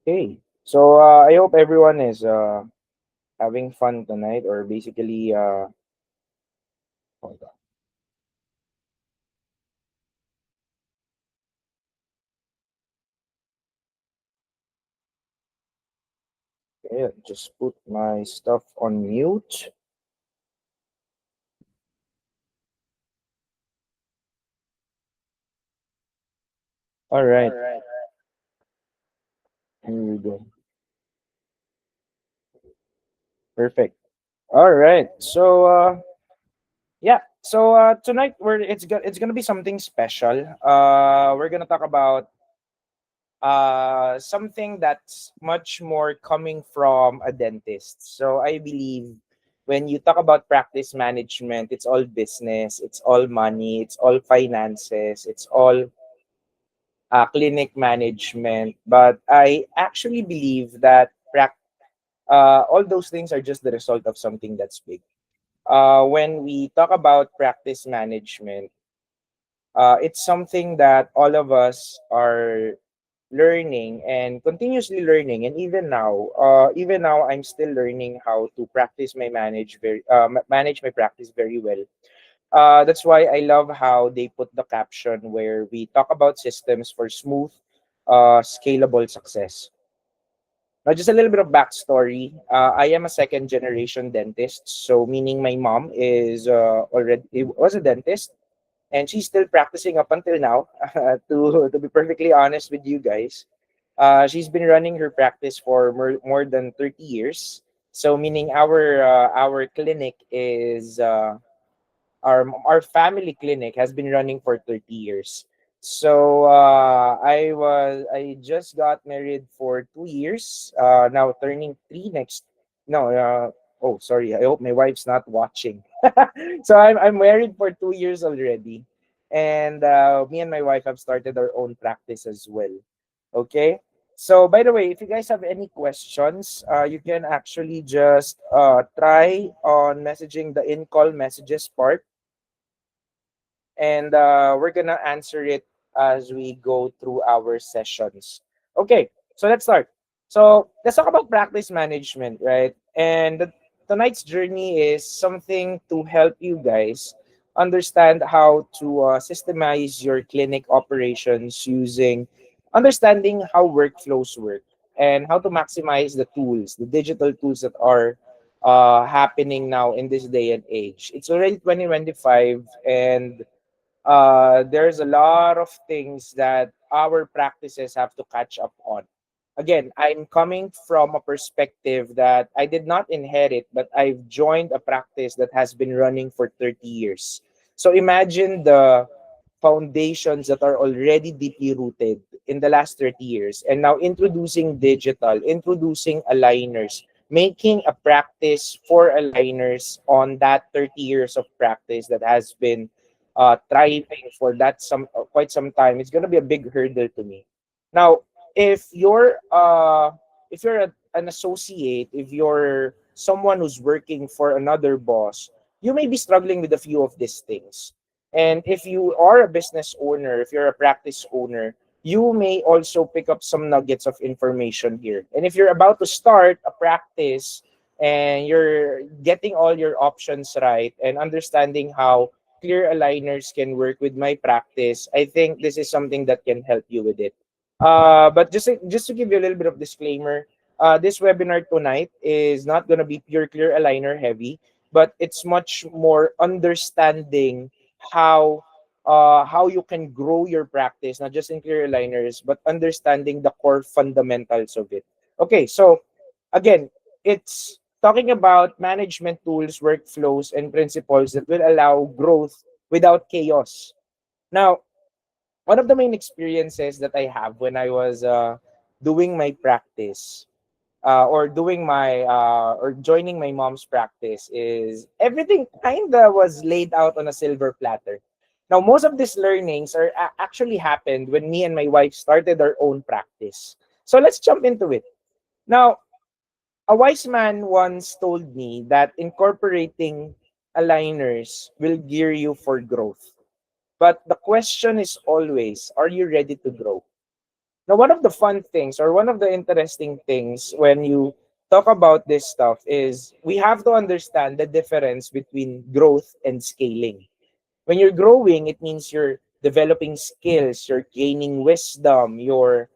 Okay, so I hope everyone is having fun tonight, or basically, hold on. Okay, just put my stuff on mute. All right, here we go. Perfect. All right, so yeah, so tonight it's gonna be something special. We're gonna talk about something that's much more coming from a dentist. So I believe when you talk about practice management, it's all business, it's all money, it's all finances, it's all clinic management. But I actually believe that all those things are just the result of something that's big. When we talk about practice management, it's something that all of us are learning and continuously learning, and even now I'm still learning how to practice my manage my practice very well. That's why I love how they put the caption where we talk about systems for smooth scalable success. Now, just a little bit of backstory. I am a second generation dentist, so meaning my mom is already was a dentist, and she's still practicing up until now. To be perfectly honest with you guys, she's been running her practice for more than 30 years. So meaning our clinic is our family clinic has been running for 30 years. So I just got married for 2 years. Now turning three next. No, oh sorry. I hope my wife's not watching. So I'm married for 2 years already, and me and my wife have started our own practice as well. Okay. So by the way, if you guys have any questions, you can actually just try on messaging the in-call messages part, and we're gonna answer it as we go through our sessions. Okay, so let's start. So let's talk about practice management, right? And tonight's journey is something to help you guys understand how to systemize your clinic operations using understanding how workflows work and how to maximize the tools, the digital tools that are happening now in this day and age. It's already 2025, and there's a lot of things that our practices have to catch up on. Again, I'm coming from a perspective that I did not inherit, but I've joined a practice that has been running for 30 years. So imagine the foundations that are already deeply rooted in the last 30 years, and now introducing digital, introducing aligners, making a practice for aligners on that 30 years of practice that has been thriving for that some quite some time. It's going to be a big hurdle to me. Now, if you're an associate, if you're someone who's working for another boss, you may be struggling with a few of these things. And if you are a business owner, if you're a practice owner, you may also pick up some nuggets of information here. And if you're about to start a practice and you're getting all your options right and understanding how clear aligners can work with my practice, I think this is something that can help you with it. But just to give you a little bit of disclaimer, this webinar tonight is not going to be pure clear aligner heavy, but it's much more understanding how how you can grow your practice, not just in clear aligners, but understanding the core fundamentals of it. Okay, so again, it's talking about management tools, workflows, and principles that will allow growth without chaos. Now, one of the main experiences that I have when I was doing my practice or doing my or joining my mom's practice is everything kind of was laid out on a silver platter. Now, most of these learnings are actually happened when me and my wife started our own practice. So let's jump into it. Now, a wise man once told me that incorporating aligners will gear you for growth. But the question is always, are you ready to grow? Now, one of the fun things or one of the interesting things when you talk about this stuff is we have to understand the difference between growth and scaling. When you're growing, it means you're developing skills, you're gaining wisdom, you're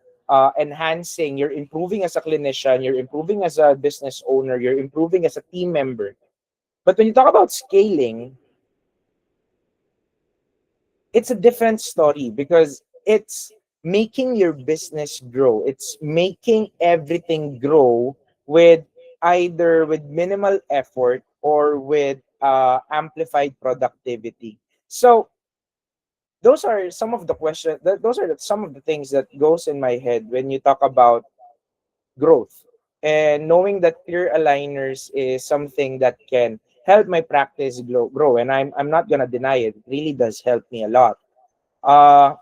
enhancing, you're improving as a clinician, you're improving as a business owner, you're improving as a team member. But when you talk about scaling, it's a different story because it's making your business grow. It's making everything grow with either with minimal effort or with amplified productivity. So those are some of the questions. Those are some of the things that goes in my head when you talk about growth, and knowing that clear aligners is something that can help my practice grow. And I'm not gonna deny it. It really does help me a lot. Uh,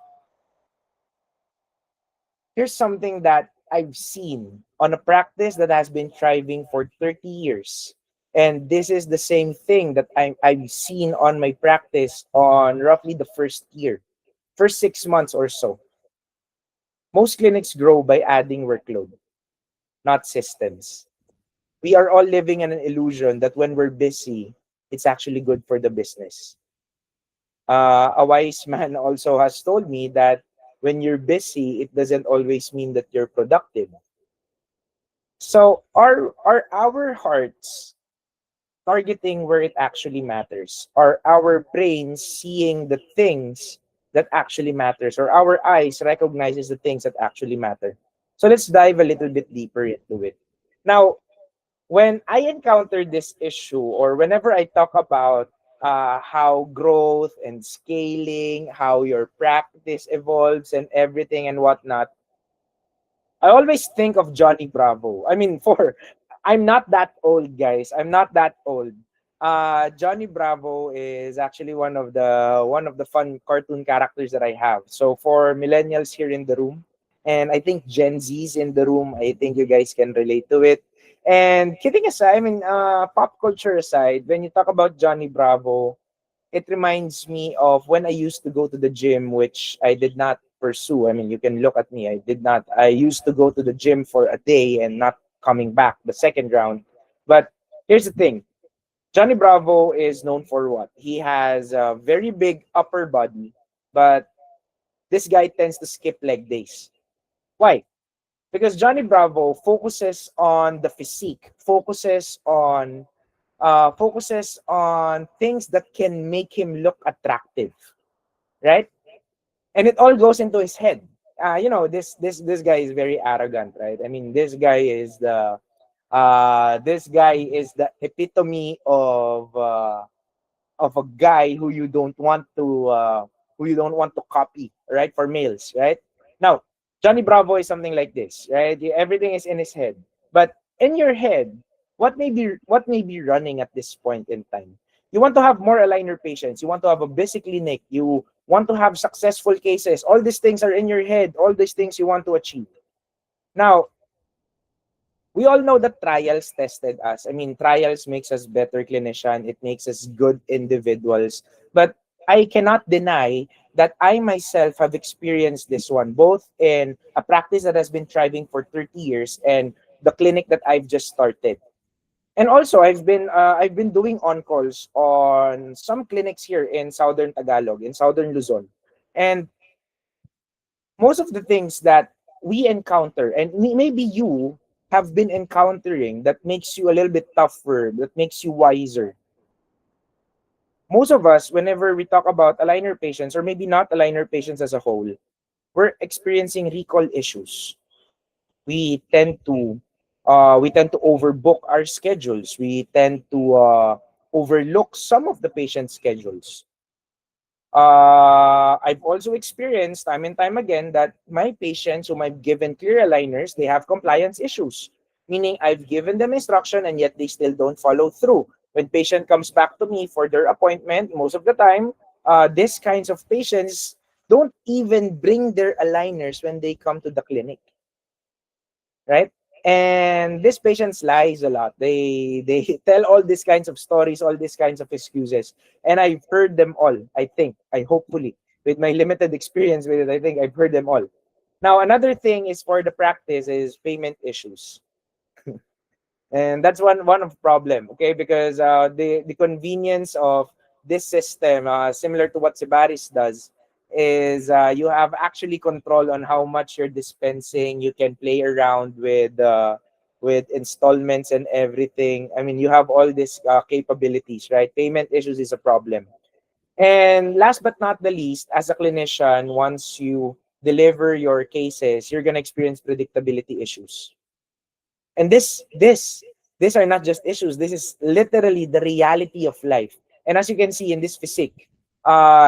Here's something that I've seen on a practice that has been thriving for 30 years. And this is the same thing that I've seen on my practice on roughly the first year, first 6 months or so. Most clinics grow by adding workload, not systems. We are all living in an illusion that when we're busy, it's actually good for the business. A wise man also has told me that when you're busy, it doesn't always mean that you're productive. So are our hearts targeting where it actually matters? Are our brains seeing the things that actually matters? Or our eyes recognizes the things that actually matter? So let's dive a little bit deeper into it. Now, when I encounter this issue, or whenever I talk about how growth and scaling, how your practice evolves and everything and whatnot, I always think of Johnny Bravo. I mean, I'm not that old, guys. I'm not that old. Johnny Bravo is actually one of the fun cartoon characters that I have. So for millennials here in the room, and I think Gen Zs in the room, I think you guys can relate to it. And kidding aside, I mean, pop culture aside, when you talk about Johnny Bravo, it reminds me of when I used to go to the gym, which I did not pursue. I mean, you can look at me. I did not. I used to go to the gym for a day and not coming back the second round. But here's the thing. Johnny Bravo is known for what? He has a very big upper body, but this guy tends to skip leg days. Why? Because Johnny Bravo focuses on the physique, focuses on things that can make him look attractive, right? And it all goes into his head. This guy is very arrogant, right? I mean, this guy is the epitome of a guy who you don't want to copy, right? For males, right? Now, Johnny Bravo is something like this, right? Everything is in his head, but in your head, what may be running at this point in time? You want to have more aligner patients. You want to have a busy clinic. You want to have successful cases. All these things are in your head. All these things you want to achieve. Now, we all know that trials tested us. I mean, trials makes us better clinician. It makes us good individuals. But I cannot deny that I myself have experienced this one, both in a practice that has been thriving for 30 years and the clinic that I've just started. And also, I've been doing on calls on some clinics here in Southern Tagalog, in Southern Luzon, and most of the things that we encounter, and maybe you have been encountering, that makes you a little bit tougher, that makes you wiser. Most of us, whenever we talk about aligner patients, or maybe not aligner patients as a whole, we're experiencing recall issues. We tend to overbook our schedules. We tend to overlook some of the patient's schedules. I've also experienced time and time again that my patients whom I've given clear aligners, they have compliance issues. Meaning I've given them instruction and yet they still don't follow through. When patient comes back to me for their appointment, most of the time, these kinds of patients don't even bring their aligners when they come to the clinic, right? And these patients lies a lot. They tell all these kinds of stories, all these kinds of excuses, and I've heard them all. I think, I hopefully, with my limited experience with it, I think I've heard them all. Now, another thing is for the practice is payment issues. And that's one of problem, okay? Because the convenience of this system, similar to what Sibaris does, is you have actually control on how much you're dispensing. You can play around with installments and everything. I mean, you have all these capabilities, right? Payment issues is a problem. And last but not the least, as a clinician, once you deliver your cases, you're gonna experience predictability issues. And these are not just issues. This is literally the reality of life. And as you can see in this physique,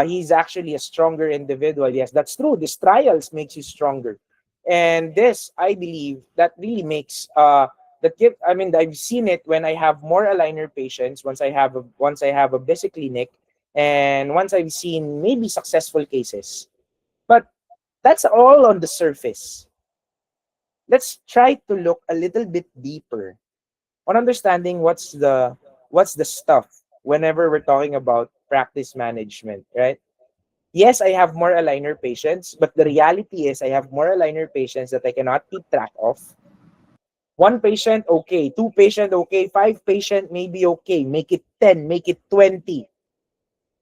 he's actually a stronger individual. Yes, that's true. These trials makes you stronger. And this, I believe, that really makes that give. I mean, I've seen it when I have more aligner patients. Once I have a busy clinic, and once I've seen maybe successful cases. But that's all on the surface. Let's try to look a little bit deeper on understanding what's the stuff whenever we're talking about practice management, right? Yes, I have more aligner patients, but the reality is I have more aligner patients that I cannot keep track of. One patient, okay. Two patient, okay. Five patient, maybe okay. Make it 10, make it 20.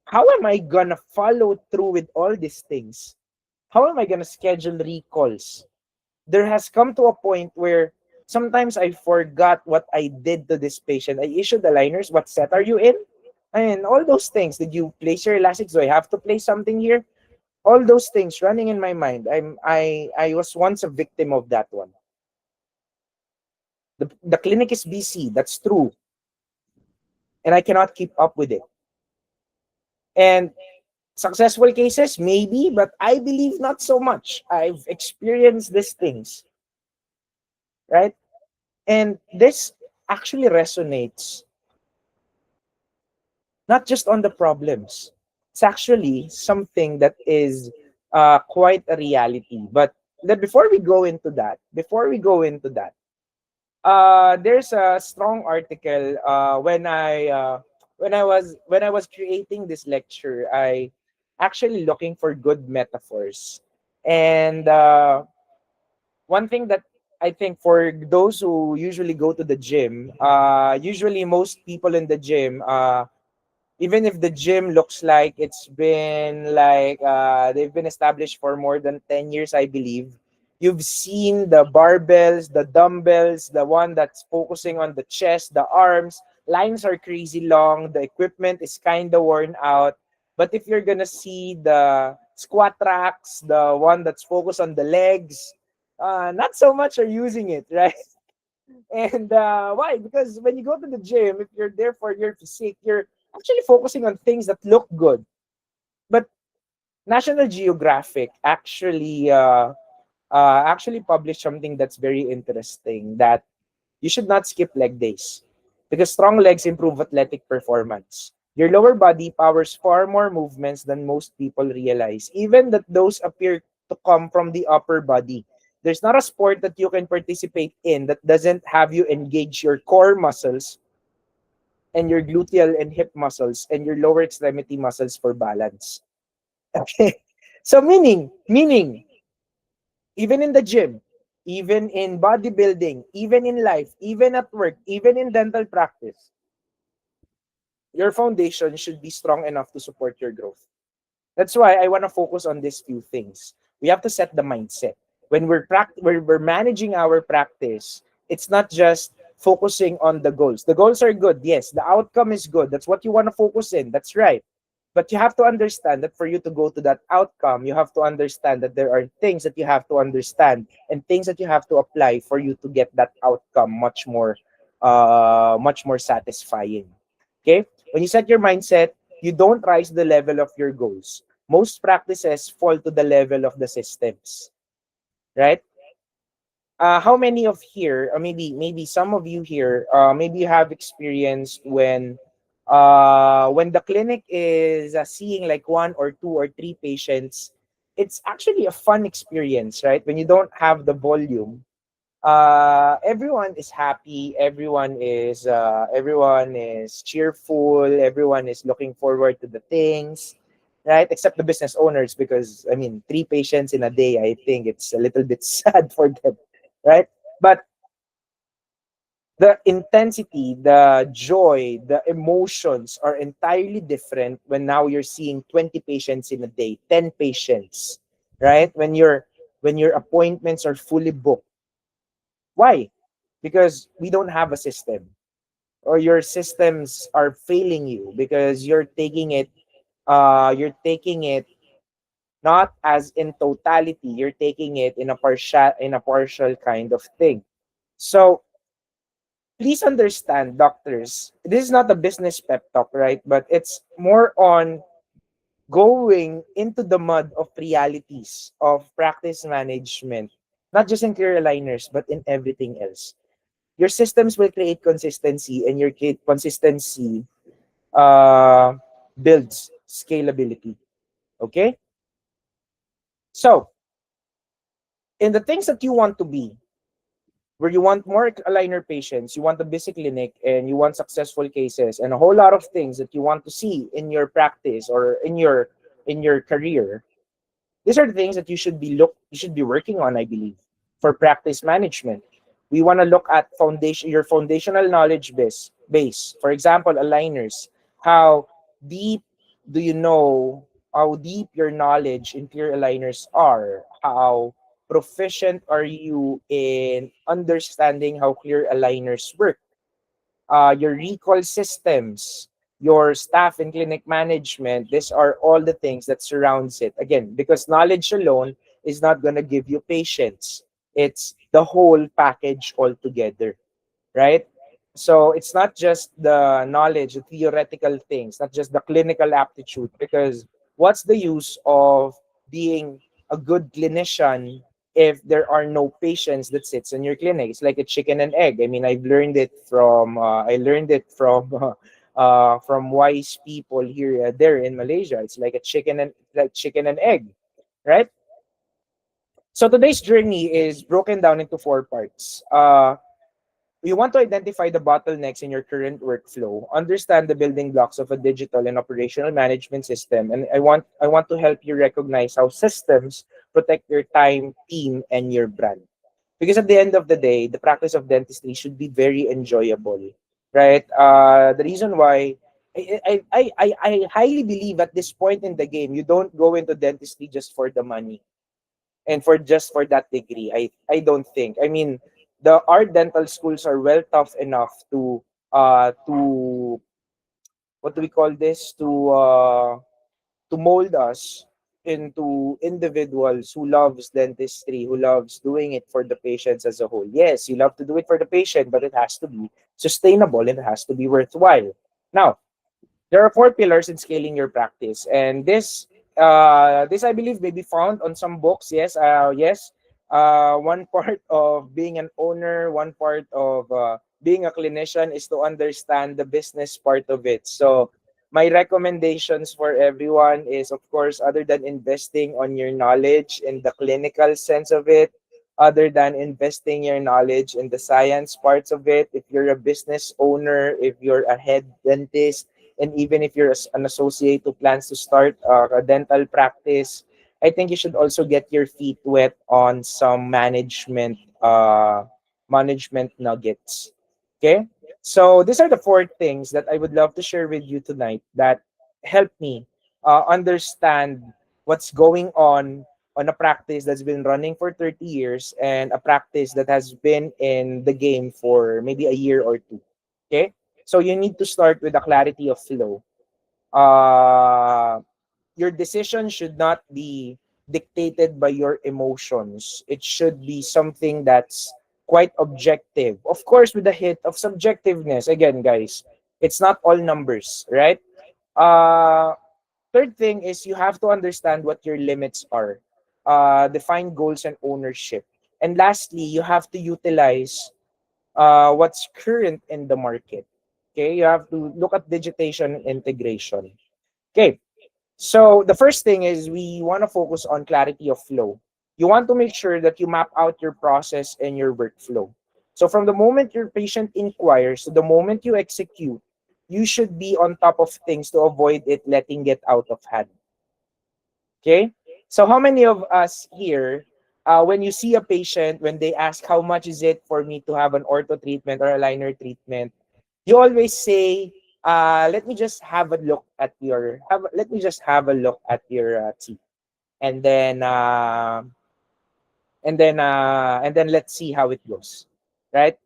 How am I gonna follow through with all these things? How am I gonna schedule recalls? There has come to a point where sometimes I forgot what I did to this patient. I issued the liners. What set are you in? And all those things. Did you place your elastics? Do I have to place something here? All those things running in my mind. I was once a victim of that one. The clinic is busy. That's true. And I cannot keep up with it. And successful cases, maybe, but I believe not so much. I've experienced these things, right? And this actually resonates not just on the problems. It's actually something that is quite a reality. But before we go into that, there's a strong article when I was creating this lecture. I actually looking for good metaphors, and one thing that I think for those who usually go to the gym, usually most people in the gym, even if the gym looks like it's been like they've been established for more than 10 years, I believe, you've seen the barbells, the dumbbells, the one that's focusing on the chest, the arms. Lines are crazy long, the equipment is kind of worn out. But if you're gonna see the squat racks, the one that's focused on the legs, not so much are using it, right? And why? Because when you go to the gym, if you're there for your physique, you're actually focusing on things that look good. But National Geographic actually published something that's very interesting, that you should not skip leg days because strong legs improve athletic performance. Your lower body powers far more movements than most people realize, even that those appear to come from the upper body. There's not a sport that you can participate in that doesn't have you engage your core muscles and your gluteal and hip muscles and your lower extremity muscles for balance. Okay. So meaning, even in the gym, even in bodybuilding, even in life, even at work, even in dental practice, your foundation should be strong enough to support your growth. That's why I want to focus on these few things. We have to set the mindset. When we're managing our practice, it's not just focusing on the goals. The goals are good. Yes, the outcome is good. That's what you want to focus in. That's right. But you have to understand that for you to go to that outcome, you have to understand that there are things that you have to understand and things that you have to apply for you to get that outcome much more satisfying. Okay? When you set your mindset, you don't rise the level of your goals. Most practices fall to the level of the systems, right? How many of here, or maybe some of you here, maybe you have experienced when the clinic is seeing like one or two or three patients, it's actually a fun experience, right? When you don't have the volume, everyone is happy, everyone is cheerful, everyone is looking forward to the things. right? Except the business owners, because I mean, three patients in a day, I think it's a little bit sad for them, right? But the intensity, the joy, the emotions are entirely different when now you're seeing 20 patients in a day, 10 patients, right? When your appointments are fully booked. Why? Because we don't have a system, or your systems are failing you because you're taking it not as in totality, you're taking it in a partial kind of thing. So please understand, doctors, this is not a business pep talk, right? But it's more on going into the mud of realities of practice management, not just in clear aligners, but in everything else. Your systems will create consistency, and your consistency uh, builds scalability. Okay? So, in the things that you want to be, where you want more aligner patients, you want a busy clinic, and you want successful cases, and a whole lot of things that you want to see in your practice or in your career. These are the things that you should be working on, I believe, for practice management. We want to look at your foundational knowledge base. For example, aligners. How deep do you know how deep your knowledge in clear aligners are? How proficient are you in understanding how clear aligners work? Your recall systems, your staff and clinic management, these are all the things that surrounds it. Again, because knowledge alone is not going to give you patience. It's the whole package altogether, right? So it's not just the knowledge, the theoretical things, not just the clinical aptitude, because what's the use of being a good clinician if there are no patients that sits in your clinic? It's like a chicken and egg. I mean, I learned it from wise people here there in Malaysia. It's like a chicken and egg, right? So today's journey is broken down into four parts. You want to identify the bottlenecks in your current workflow, understand the building blocks of a digital and operational management system, and I want to help you recognize how systems protect your time, team, and your brand. Because at the end of the day, the practice of dentistry should be very enjoyable, right? The reason why I highly believe at this point in the game, you don't go into dentistry just for the money and for that degree. I don't think. I mean, the our dental schools are well tough enough to what do we call this, to mold us into individuals who loves dentistry, who loves doing it for the patients as a whole. Yes, you love to do it for the patient, but it has to be sustainable and it has to be worthwhile. Now, there are four pillars in scaling your practice, and this I believe may be found on some books. Yes. One part of being an owner, one part of being a clinician is to understand the business part of it. So my recommendations for everyone is, of course, other than investing on your knowledge in the clinical sense of it, other than investing your knowledge in the science parts of it, if you're a business owner, if you're a head dentist, and even if you're an associate who plans to start a dental practice, I think you should also get your feet wet on some management nuggets. Okay, so these are the four things that I would love to share with you tonight that help me understand what's going on a practice that's been running for 30 years and a practice that has been in the game for maybe a year or two. Okay, so you need to start with a clarity of flow. Uh, your decision should not be dictated by your emotions. It should be something that's quite objective. Of course, with a hit of subjectiveness. Again, guys, it's not all numbers, right? Uh, Third thing is you have to understand what your limits are. Define goals and ownership. And lastly, you have to utilize what's current in the market. Okay, you have to look at digitation and integration. Okay, so the first thing is we want to focus on clarity of flow. You want to make sure that you map out your process and your workflow. So from the moment your patient inquires to the moment you execute, you should be on top of things to avoid it letting get out of hand. Okay. So how many of us here, when you see a patient, when they ask how much is it for me to have an ortho treatment or a liner treatment, you always say, let me just have a look at your let me just have a look at your teeth, and then let's see how it goes, right?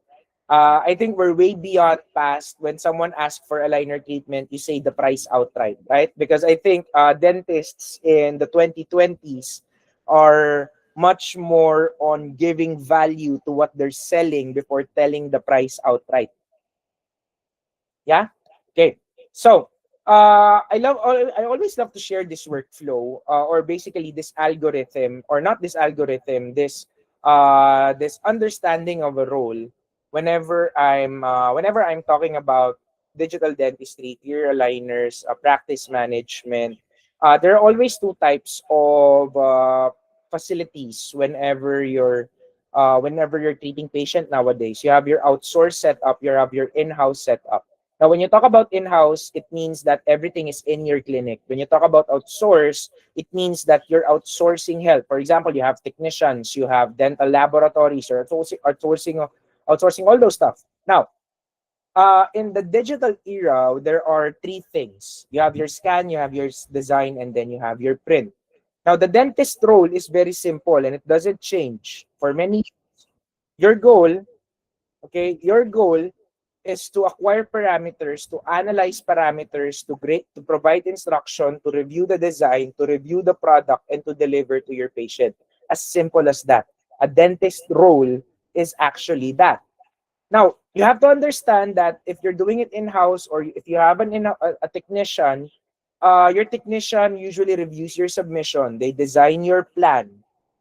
I think we're way beyond past when someone asks for a liner treatment, you say the price outright, right? Because I think dentists in the 2020s are much more on giving value to what they're selling before telling the price outright. Yeah. Okay. So I always love to share this workflow, or basically this algorithm, or not this algorithm, this understanding of a role whenever I'm talking about digital dentistry, clear aligners, practice management. There are always two types of facilities whenever you're treating patient nowadays. You have your outsourced setup, you have your in-house setup. Now, when you talk about in-house, it means that everything is in your clinic. When you talk about outsource, it means that you're outsourcing help. For example, you have technicians, you have dental laboratories, or outsourcing all those stuff. Now, in the digital era, there are three things. You have your scan, you have your design, and then you have your print. Now, the dentist role is very simple and it doesn't change. For many, your goal, okay, your goal is to acquire parameters, to analyze parameters, to provide instruction, to review the design, to review the product, and to deliver to your patient. As simple as that. A dentist role is actually that. Now, you have to understand that if you're doing it in-house or if you have a technician, your technician usually reviews your submission. They design your plan.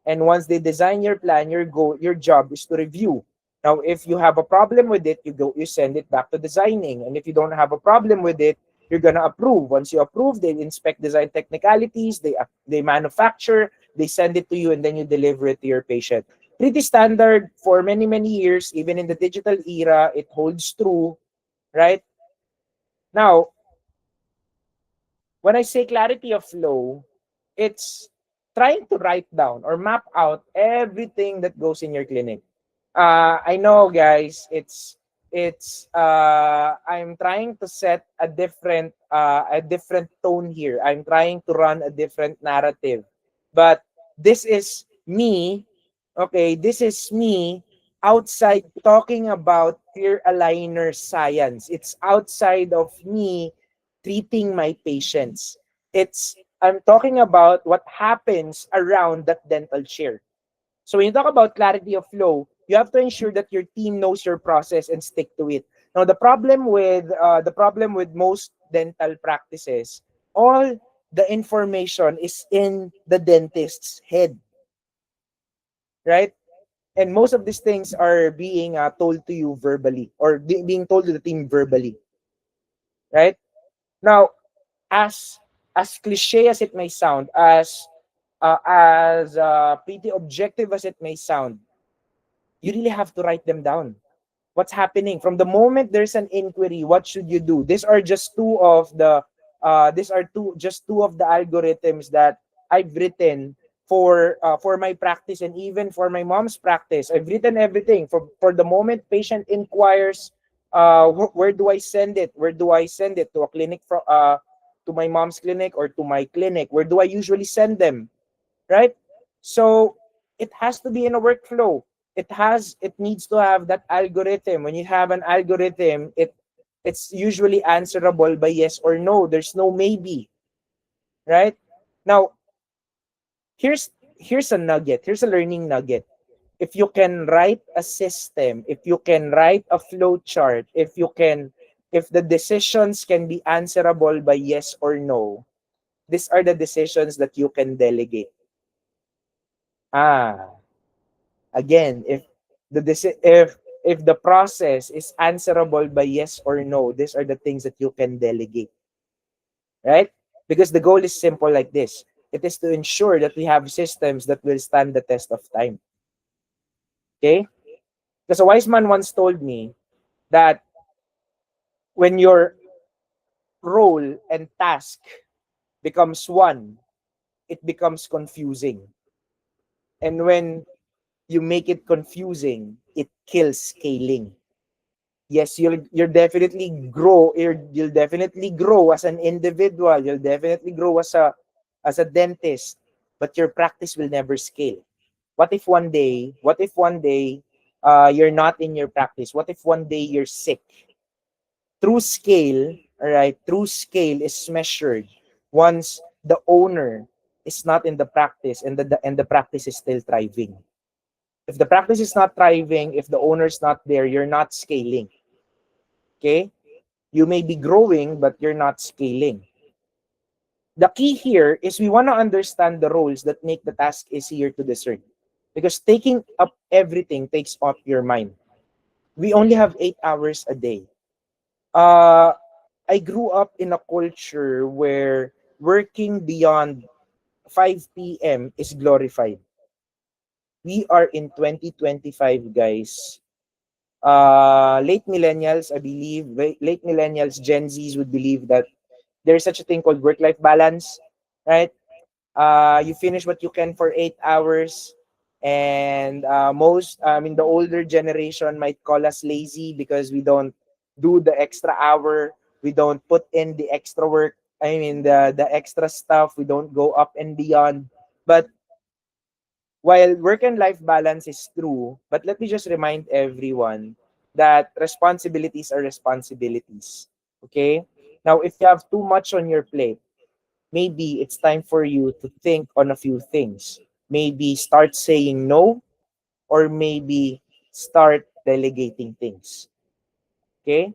And once they design your plan, your job is to review. Now, if you have a problem with it, you send it back to designing. And if you don't have a problem with it, you're gonna approve. Once you approve, they inspect design technicalities, they manufacture, they send it to you, and then you deliver it to your patient. Pretty standard for many, many years, even in the digital era, it holds true, right? Now, when I say clarity of flow, it's trying to write down or map out everything that goes in your clinic. I know, guys, I'm trying to set a different tone here. I'm trying to run a different narrative, but this is me. Okay, this is me outside talking about clear aligner science. It's outside of me treating my patients. I'm talking about what happens around that dental chair. So when you talk about clarity of flow, you have to ensure that your team knows your process and stick to it. Now the problem with most dental practices, all the information is in the dentist's head, right? And most of these things are being told to you verbally, or being told to the team verbally, right? Now, as cliche as it may sound, as pretty objective as it may sound, you really have to write them down. What's happening from the moment there's an inquiry? What should you do? These are two of the algorithms that I've written for my practice and even for my mom's practice. I've written everything for the moment patient inquires. Where do I send it? Where do I send it to a clinic to my mom's clinic or to my clinic? Where do I usually send them? Right? So it has to be in a workflow. It needs to have that algorithm. When you have an algorithm, it's usually answerable by yes or no. There's no maybe, right? Now, here's a nugget. Here's a learning nugget. If you can write a system, if you can write a flow chart, if the decisions can be answerable by yes or no, these are the decisions that you can delegate. Ah, again, if the process is answerable by yes or no, these are the things that you can delegate, right? Because the goal is simple like this. It is to ensure that we have systems that will stand the test of time. Okay? Because a wise man once told me that when your role and task becomes one, it becomes confusing. And when you make it confusing, it kills scaling. Yes, you'll definitely grow. You'll definitely grow as an individual. You'll definitely grow as a dentist, but your practice will never scale. What if one day you're not in your practice? What if one day you're sick? True scale, all right, true scale is measured once the owner is not in the practice and the practice is still thriving. If the practice is not thriving, if the owner's not there, you're not scaling. Okay? You may be growing, but you're not scaling. The key here is we want to understand the roles that make the task easier to discern. Because taking up everything takes up your mind. We only have 8 hours a day. Uh, I grew up in a culture where working beyond 5 p.m. is glorified. We are in 2025, guys. Late millennials, I believe, late millennials, Gen Zs would believe that there's such a thing called work-life balance, right? You finish what you can for 8 hours, and the older generation might call us lazy because we don't do the extra hour, we don't put in the extra work. I mean, the extra stuff, we don't go up and beyond. But while work and life balance is true, but let me just remind everyone that responsibilities are responsibilities. Okay? Now, if you have too much on your plate, maybe it's time for you to think on a few things. Maybe start saying no, or maybe start delegating things. Okay?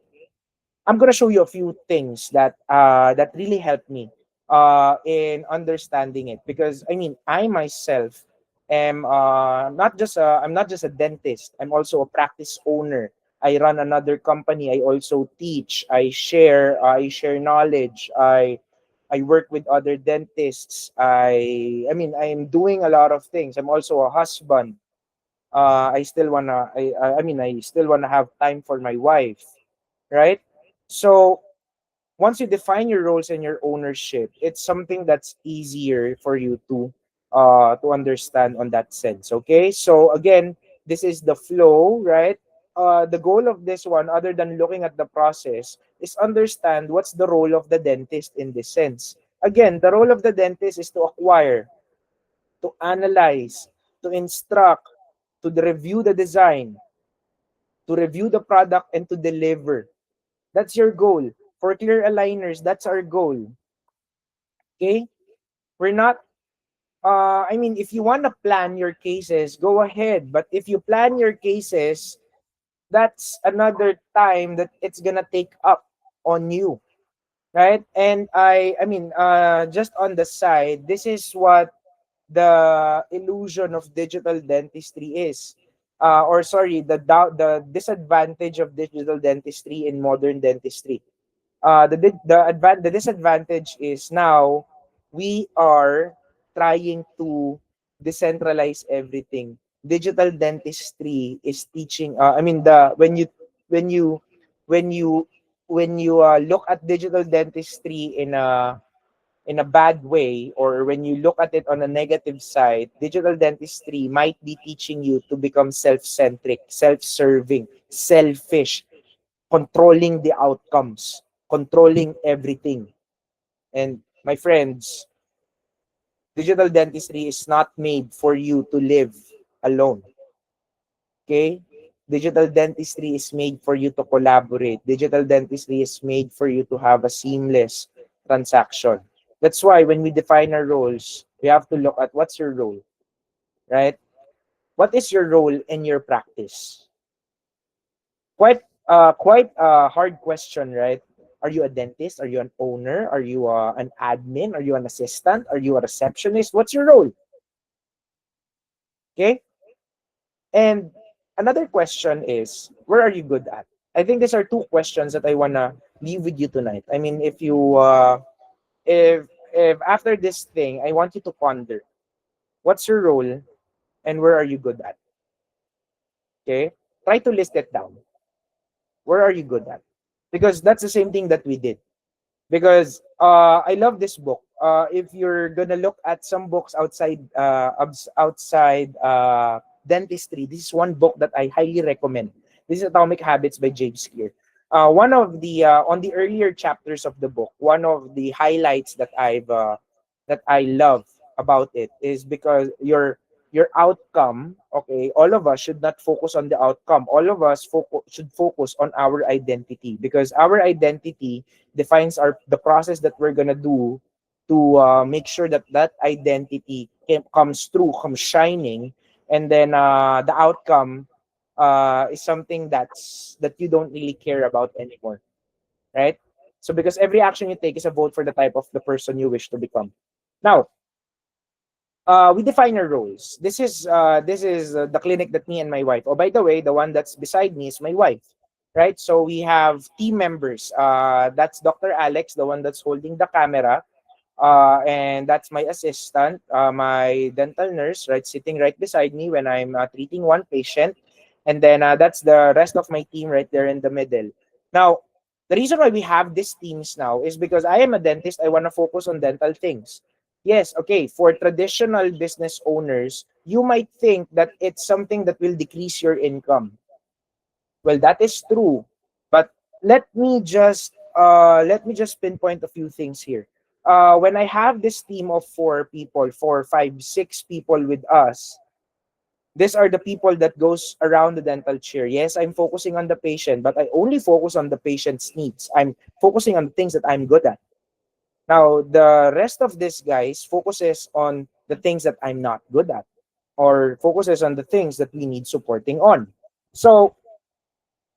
I'm gonna show you a few things that really helped me in understanding it, because I mean I myself am I'm not just a dentist. I'm also a practice owner. I run another company. I also teach. I share knowledge. I work with other dentists. I'm doing a lot of things. I'm also a husband. I still wanna have time for my wife, right? So once you define your roles and your ownership, it's something that's easier for you to understand on that sense. Okay, so again, this is the flow, right? The goal of this one, other than looking at the process, is understand what's the role of the dentist in this sense. Again, the role of the dentist is to acquire, to analyze, to instruct, to review the design, to review the product, and to deliver. That's your goal. For clear aligners, that's our goal. Okay? We're not if you want to plan your cases, go ahead. But if you plan your cases, that's another time that it's gonna take up on you. Right? And just on the side, this is what the illusion of digital dentistry is. Or sorry, the disadvantage of digital dentistry in modern dentistry. The disadvantage is now we are trying to decentralize everything. Digital dentistry is teaching. The when you when you when you look at digital dentistry in a bad way, or when you look at it on a negative side, digital dentistry might be teaching you to become self-centric, self-serving, selfish, controlling the outcomes, controlling everything. And my friends, digital dentistry is not made for you to live alone. Okay? Digital dentistry is made for you to collaborate. Digital dentistry is made for you to have a seamless transaction. That's why when we define our roles, we have to look at what's your role, right? What is your role in your practice? Quite a hard question, right? Are you a dentist? Are you an owner? Are you an admin? Are you an assistant? Are you a receptionist? What's your role? Okay. And another question is, where are you good at? I think these are two questions that I wanna leave with you tonight. I mean, if after this thing, I want you to ponder, what's your role and where are you good at? Okay. Try to list it down. Where are you good at? Because that's the same thing that we did. Because I love this book. if you're gonna look at some books outside dentistry, this is one book that I highly recommend. This is Atomic Habits by James Clear. One of the on the earlier chapters of the book, one of the highlights that I love about it is because your outcome, okay, all of us should not focus on the outcome. All of us should focus on our identity, because our identity defines the process that we're gonna do to make sure that that identity comes through, comes shining, and then the outcome is something that you don't really care about anymore, right? So because every action you take is a vote for the type of the person you wish to become. Now, we define our roles. This is the clinic that me and my wife. Oh, by the way, the one that's beside me is my wife, right? So we have team members. That's Dr. Alex, the one that's holding the camera, and that's my assistant, my dental nurse, right, sitting right beside me when I'm treating one patient, and then that's the rest of my team right there in the middle. Now, the reason why we have these teams now is because I am a dentist. I want to focus on dental things. Yes, okay. For traditional business owners, you might think that it's something that will decrease your income. Well, that is true, but let me just pinpoint a few things here. When I have this team of four people, four, five, six people with us, these are the people that goes around the dental chair. Yes, I'm focusing on the patient, but I only focus on the patient's needs. I'm focusing on the things that I'm good at. Now, the rest of these guys focuses on the things that I'm not good at, or focuses on the things that we need supporting on. So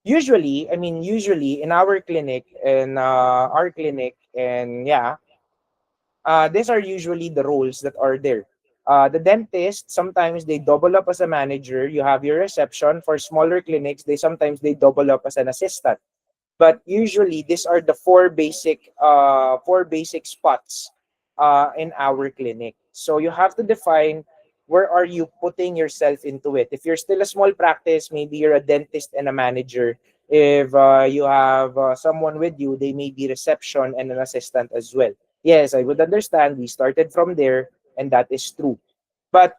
usually in our clinic, and yeah, these are usually the roles that are there. The dentist, sometimes they double up as a manager. You have your reception. For smaller clinics, they double up as an assistant. But usually these are the four basic spots in our clinic. So you have to define where are you putting yourself into it. If you're still a small practice, maybe you're a dentist and a manager. If you have someone with you, they may be reception and an assistant as well. Yes, I would understand. We started from there, and that is true. But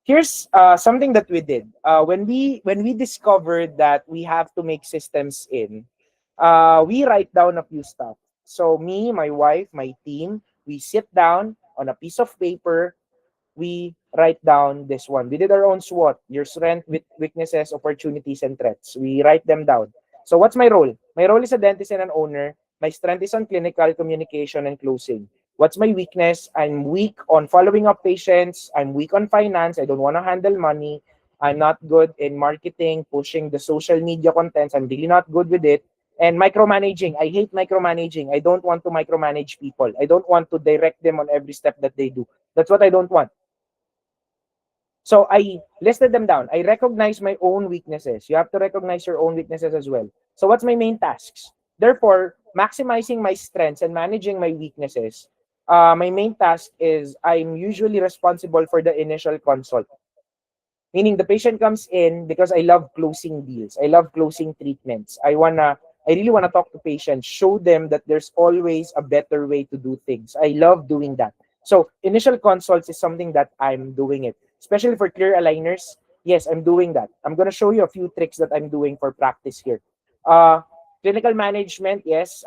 here's something that we did when we discovered that we have to make systems we write down a few stuff. So me, my wife, my team, we sit down on a piece of paper. We write down this one. We did our own SWOT, your strength, weaknesses, opportunities, and threats. We write them down. So what's my role? My role is a dentist and an owner. My strength is on clinical communication and closing. What's my weakness? I'm weak on following up patients. I'm weak on finance. I don't want to handle money. I'm not good in marketing, pushing the social media contents. I'm really not good with it. And micromanaging. I hate micromanaging. I don't want to micromanage people. I don't want to direct them on every step that they do. That's what I don't want. So I listed them down. I recognize my own weaknesses. You have to recognize your own weaknesses as well. So what's my main tasks? Therefore, maximizing my strengths and managing my weaknesses. My main task is I'm usually responsible for the initial consult. Meaning the patient comes in because I love closing deals. I love closing treatments. I really wanna talk to patients, show them that there's always a better way to do things. I love doing that. So initial consults is something that I'm doing it, especially for clear aligners. Yes, I'm doing that. I'm gonna show you a few tricks that I'm doing for practice here. Uh, Clinical management, yes.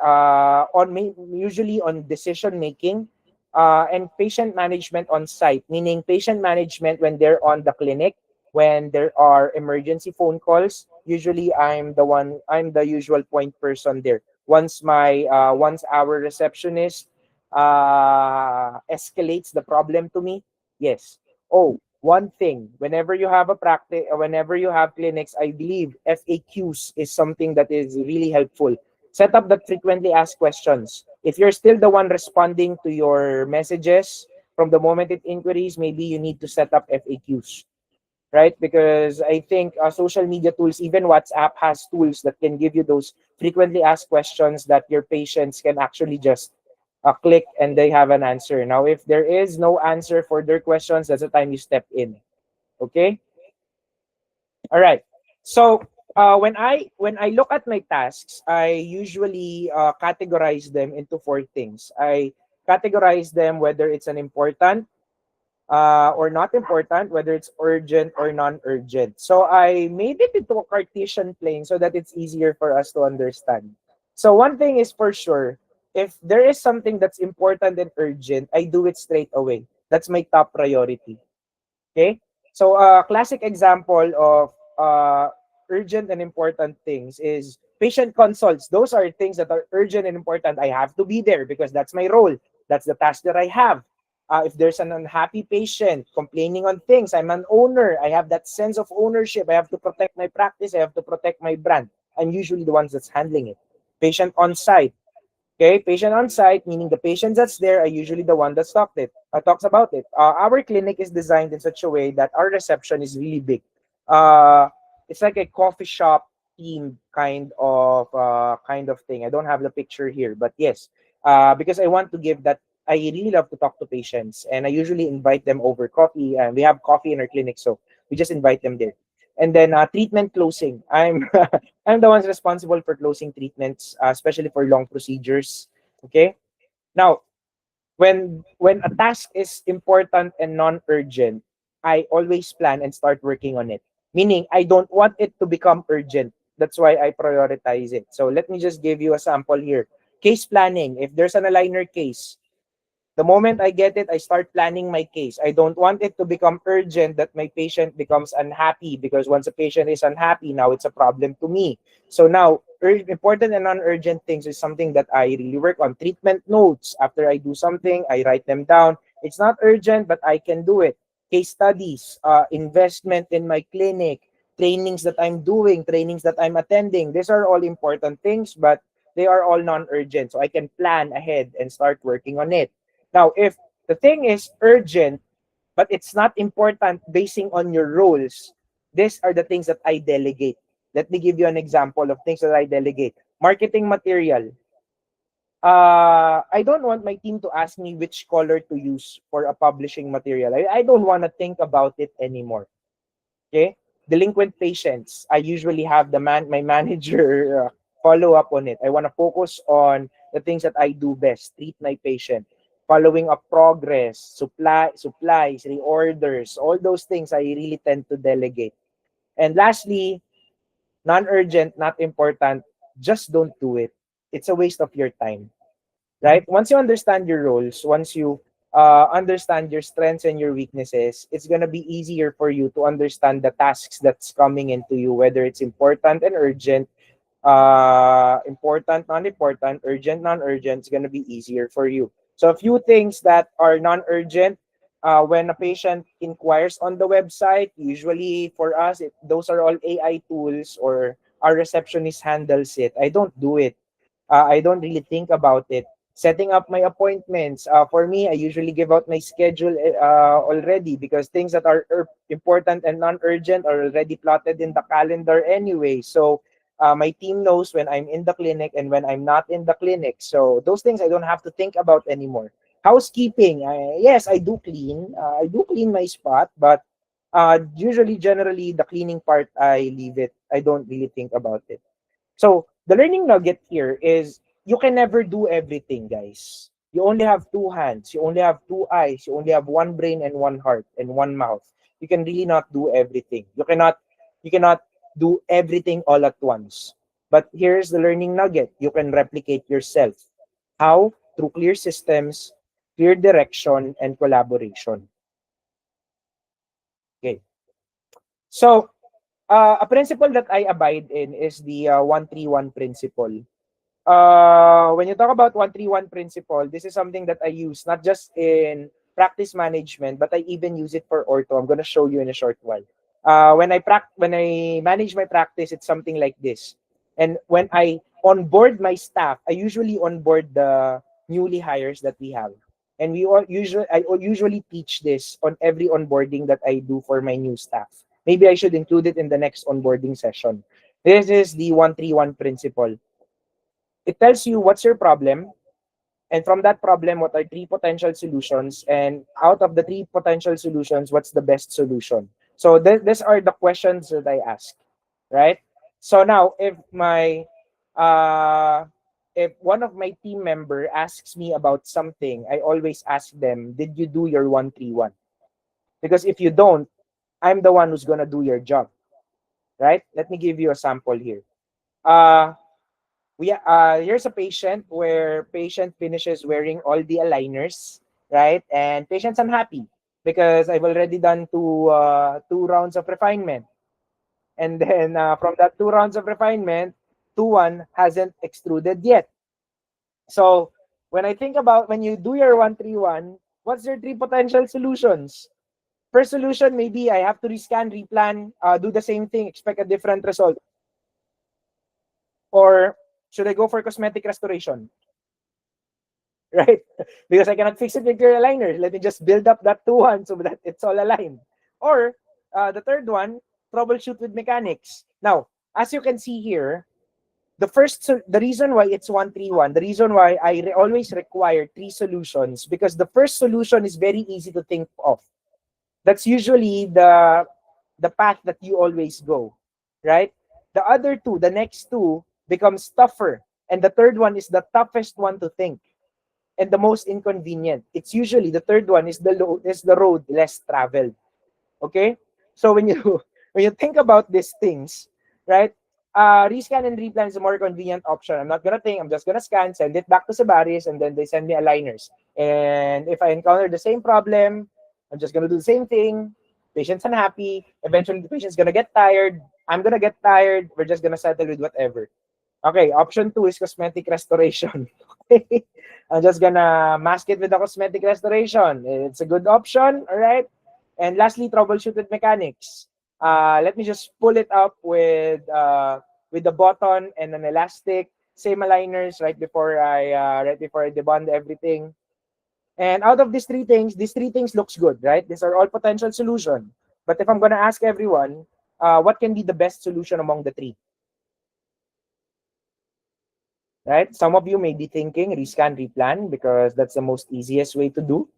Usually on decision making, and patient management on site, meaning patient management when they're on the clinic, when there are emergency phone calls. Usually I'm the usual point person there. Once our receptionist escalates the problem to me, yes. Oh, one thing, whenever you have a practice, whenever you have clinics, I believe FAQs is something that is really helpful. Set up that frequently asked questions. If you're still the one responding to your messages from the moment it inquiries, maybe you need to set up FAQs, right? Because I think social media tools, even WhatsApp has tools that can give you those frequently asked questions that your patients can actually just click and they have an answer. Now, if there is no answer for their questions, that's the time you step in. Okay? All right. So when I look at my tasks, I usually categorize them into four things. I categorize them whether it's an important or not important, whether it's urgent or non-urgent. So I made it into a Cartesian plane so that it's easier for us to understand. So one thing is for sure, if there is something that's important and urgent, I do it straight away. That's my top priority. Okay? So a classic example of urgent and important things is patient consults. Those are things that are urgent and important. I have to be there because that's my role. That's the task that I have. If there's an unhappy patient complaining on things, I'm an owner. I have that sense of ownership. I have to protect my practice. I have to protect my brand. I'm usually the ones that's handling it. Patient on site. Okay, patient on site, meaning the patient that's there are usually the one that talks about it. Our clinic is designed in such a way that our reception is really big. It's like a coffee shop themed kind of thing. I don't have the picture here, but yes, because I want to give that. I really love to talk to patients, and I usually invite them over coffee. And we have coffee in our clinic, so we just invite them there. And then treatment closing. I'm I'm the ones responsible for closing treatments, especially for long procedures. Okay. Now, when a task is important and non-urgent, I always plan and start working on it. Meaning, I don't want it to become urgent. That's why I prioritize it. So let me just give you a sample here. Case planning. If there's an aligner case, the moment I get it, I start planning my case. I don't want it to become urgent that my patient becomes unhappy because once a patient is unhappy, now it's a problem to me. So now, important and non-urgent things is something that I really work on. Treatment notes. After I do something, I write them down. It's not urgent, but I can do it. Case studies, investment in my clinic, trainings that I'm doing, trainings that I'm attending. These are all important things, but they are all non-urgent. So I can plan ahead and start working on it. Now, if the thing is urgent, but it's not important basing on your roles, these are the things that I delegate. Let me give you an example of things that I delegate. Marketing material. I don't want my team to ask me which color to use for a publishing material. I don't want to think about it anymore. Okay? Delinquent patients. I usually have my manager follow up on it. I want to focus on the things that I do best. Treat my patient, following up progress, supplies, reorders, all those things I really tend to delegate. And lastly, non-urgent, not important, just don't do it. It's a waste of your time, right? Once you understand your roles, once you understand your strengths and your weaknesses, it's gonna be easier for you to understand the tasks that's coming into you, whether it's important and urgent, important, non-important, urgent, non-urgent. It's gonna be easier for you. So a few things that are non-urgent. When a patient inquires on the website, usually for us, those are all AI tools or our receptionist handles it. I don't do it. I don't really think about it. Setting up my appointments. For me, I usually give out my schedule already because things that are important and non-urgent are already plotted in the calendar anyway. So my team knows when I'm in the clinic and when I'm not in the clinic. So those things I don't have to think about anymore. Housekeeping. Yes, I do clean. I do clean my spot, but usually, generally, the cleaning part, I leave it. I don't really think about it. So the learning nugget here is you can never do everything, guys. You only have two hands, you only have two eyes, you only have one brain and one heart and one mouth. You can really not do everything. You cannot do everything all at once. But here's the learning nugget. You can replicate yourself. How? Through clear systems, clear direction, and collaboration. Okay. So a principle that I abide in is the 131 principle. When you talk about 131 principle, this is something that I use not just in practice management, but I even use it for ortho. I'm going to show you in a short while. When I manage my practice, it's something like this. And when I onboard my staff, I usually onboard the newly hires that we have. And I usually teach this on every onboarding that I do for my new staff. Maybe I should include it in the next onboarding session. This is the 131 principle. It tells you what's your problem, and from that problem, what are three potential solutions, and out of the three potential solutions, what's the best solution. So these are the questions that I ask, right? So now, uh, if one of my team member asks me about something, I always ask them, did you do your 131? Because if you don't, I'm the one who's gonna do your job, right? Let me give you a sample here. Uh, here's a patient where patient finishes wearing all the aligners, right? And patient's unhappy because I've already done two rounds of refinement. And then from that two rounds of refinement, 2-1 hasn't extruded yet. So when I think about when you do your 131, what's your three potential solutions? First solution, maybe I have to rescan, replan, do the same thing, expect a different result. Or should I go for cosmetic restoration? Right? Because I cannot fix it with clear aligners. Let me just build up that 2-1 so that it's all aligned. Or the third one, troubleshoot with mechanics. Now, as you can see here, the reason why it's 131, the reason why I always require three solutions, because the first solution is very easy to think of. That's usually the path that you always go, right? The other two, the next two, becomes tougher, and the third one is the toughest one to think and the most inconvenient. It's usually the third one is the road less traveled. Okay, so when you when you think about these things, right? Rescan and replan is a more convenient option. I'm not gonna think. I'm just gonna scan, send it back to Sabaris, and then they send me aligners. And if I encounter the same problem, I'm just gonna do the same thing. Patient's unhappy. Eventually, the patient's gonna get tired. I'm gonna get tired. We're just gonna settle with whatever. Okay, option two is cosmetic restoration. Okay, I'm just gonna mask it with the cosmetic restoration. It's a good option, all right? And lastly, troubleshoot with mechanics. Let me just pull it up with the button and an elastic, same aligners right before I debond everything. And out of these three things looks good, right? These are all potential solution. But if I'm gonna ask everyone, what can be the best solution among the three? Right? Some of you may be thinking rescan, replan because that's the most easiest way to do.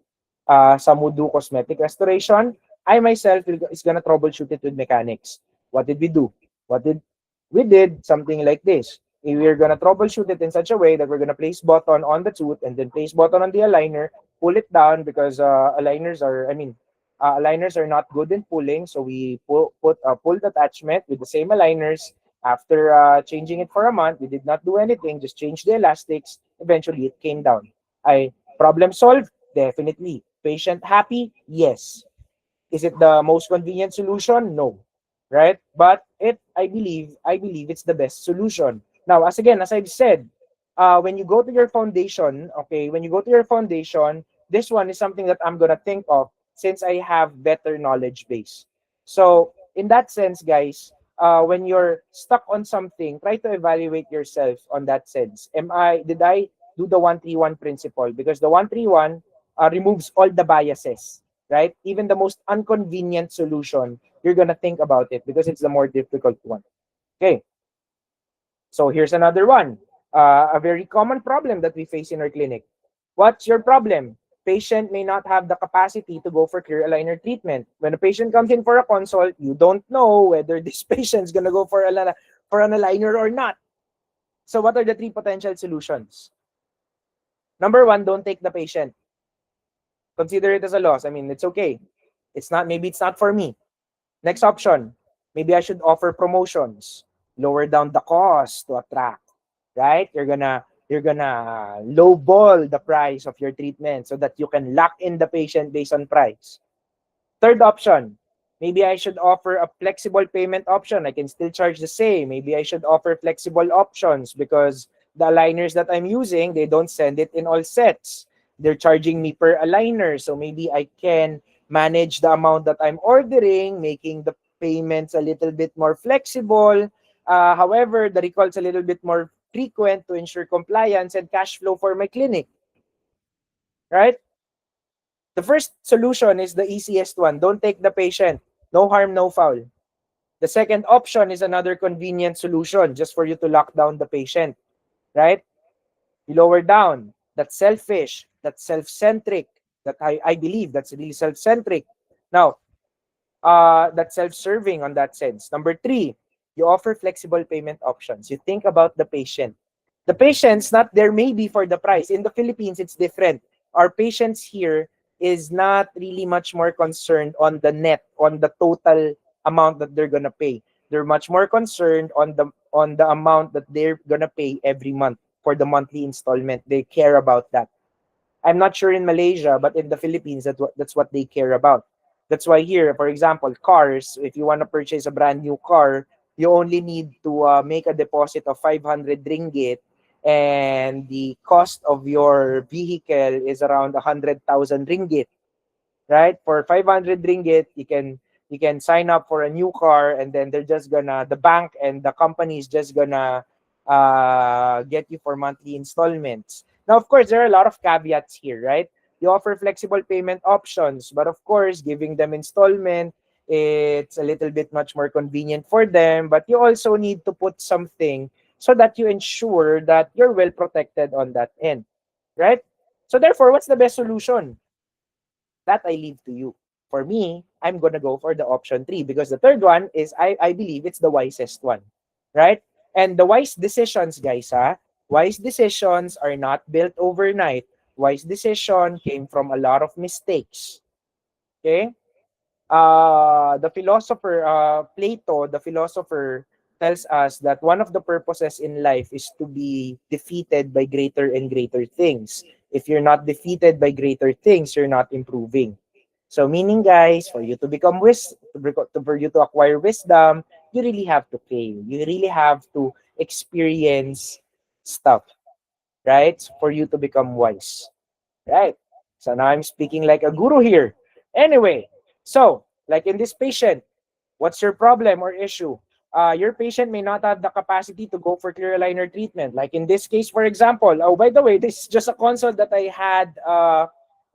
Some would do cosmetic restoration. I myself is gonna troubleshoot it with mechanics. What did we do? What did we did something like this? We're gonna troubleshoot it in such a way that we're gonna place button on the tooth and then place button on the aligner, pull it down because aligners are not good in pulling. So we put a pulled attachment with the same aligners. After changing it for a month, we did not do anything, just change the elastics. Eventually, it came down. I problem solved? Definitely. Patient happy? Yes. Is it the most convenient solution? No. Right? But I believe it's the best solution. Now, as I've said, when you go to your foundation, okay, when you go to your foundation, this one is something that I'm gonna think of since I have better knowledge base. So in that sense, guys, when you're stuck on something, try to evaluate yourself on that sense. Did I do the 131 principle? Because the 131 removes all the biases, right? Even the most inconvenient solution, you're gonna think about it because it's the more difficult one. Okay. So here's another one. A very common problem that we face in our clinic. What's your problem? Patient may not have the capacity to go for clear aligner treatment. When a patient comes in for a consult, you don't know whether this patient is gonna go for an aligner or not. So what are the three potential solutions? Number one, don't take the patient. Consider it as a loss. I mean, it's okay. Maybe it's not for me. Next option, maybe I should offer promotions, lower down the cost to attract, right? You're gonna lowball the price of your treatment so that you can lock in the patient based on price. Third option, maybe I should offer a flexible payment option. I can still charge the same. Maybe I should offer flexible options because the aligners that I'm using, they don't send it in all sets. They're charging me per aligner. So maybe I can manage the amount that I'm ordering, making the payments a little bit more flexible. However, the recall's a little bit more frequent to ensure compliance and cash flow for my clinic, right? The first solution is the easiest one. Don't take the patient. No harm, no foul. The second option is another convenient solution just for you to lock down the patient, right? You lower down. That's selfish. That's self-centric. That I believe that's really self-centric. Now, that's self-serving on that sense. Number three, you offer flexible payment options. You think about the patient. The patient's not there maybe for the price. In the Philippines, it's different. Our patients here is not really much more concerned on the net, on the total amount that they're gonna pay. They're much more concerned on the amount that they're gonna pay every month for the monthly installment. They care about that. I'm not sure in Malaysia, but in the Philippines, that's what they care about. That's why here, for example, cars, if you want to purchase a brand new car, you only need to make a deposit of 500 ringgit, and the cost of your vehicle is around 100,000 ringgit, right? For 500 ringgit, you can sign up for a new car, and then they're just gonna, the bank and the company is just gonna get you for monthly installments. Now, of course, there are a lot of caveats here, right? You offer flexible payment options, but of course, giving them installment, it's a little bit much more convenient for them, but you also need to put something so that you ensure that you're well protected on that end, right? So therefore, what's the best solution? That I leave to you. For me, I'm gonna go for the option three, because the third one is, I believe it's the wisest one, right? And the wise decisions, guys, wise decisions are not built overnight. Wise decision came from a lot of mistakes. Okay, the philosopher Plato, the philosopher, tells us that one of the purposes in life is to be defeated by greater and greater things. If you're not defeated by greater things, you're not improving. So meaning, guys, for you to become for you to acquire wisdom, you really have to fail. You really have to experience stuff, right? For you to become wise, right? So now I'm speaking like a guru here. Anyway, so like in this patient, what's your problem or issue? Your patient may not have the capacity to go for clear aligner treatment. Like in this case, for example, oh, by the way, this is just a consult that I had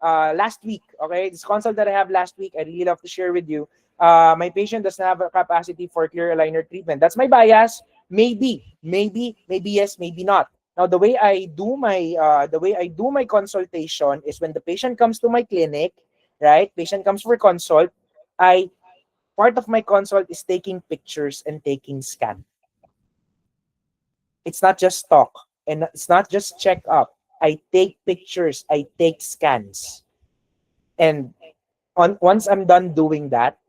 last week. Okay, this consult that I have last week, I really love to share with you. My patient doesn't have a capacity for clear aligner treatment. That's my bias. Maybe yes, maybe not. Now, the way I do my consultation is when the patient comes to my clinic, right? Patient comes for consult. I Part of my consult is taking pictures and taking scan. It's not just talk, and it's not just check up. I take pictures, I take scans. And once I'm done doing that,